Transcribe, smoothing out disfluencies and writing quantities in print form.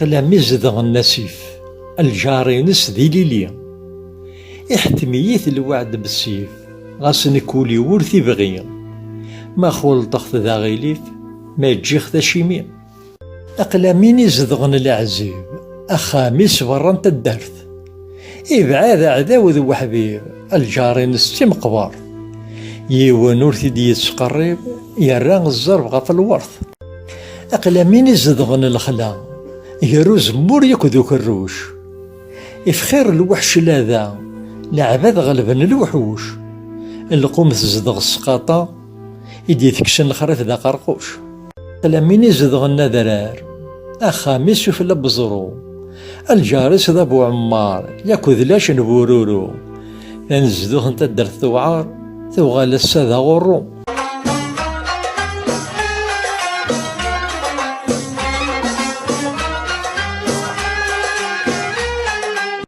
أقلام يزدغ النسيف الجاري نس ذي ليلي احتميت الوعد بالسيف غاس نكولي ورثي بغي ما خول ضغط ذا غيليف ما يجيخ ذا شيمي أقلامين يزدغن العزيب أخاميس برانت الدرث إبعاد عداو ذو حبيب الجاري نس مقبار يوان ورثي دي يتسقرب يران الزرب غف الورث أقلامين يزدغن الخلا يروز مور يكذو كروش إفخير الوحش لاذا لعباد غلبن الوحوش القوم تزدغ السقاطة يدي تكشن الخريف ذا قرقوش أقلامين يزدغن ذرار أخاميس يوف لبزرو الجارس ذا بو عمار ياكذ لاش نبورورو لنزدوه انت درت ثوعار ثوغال السادة غرو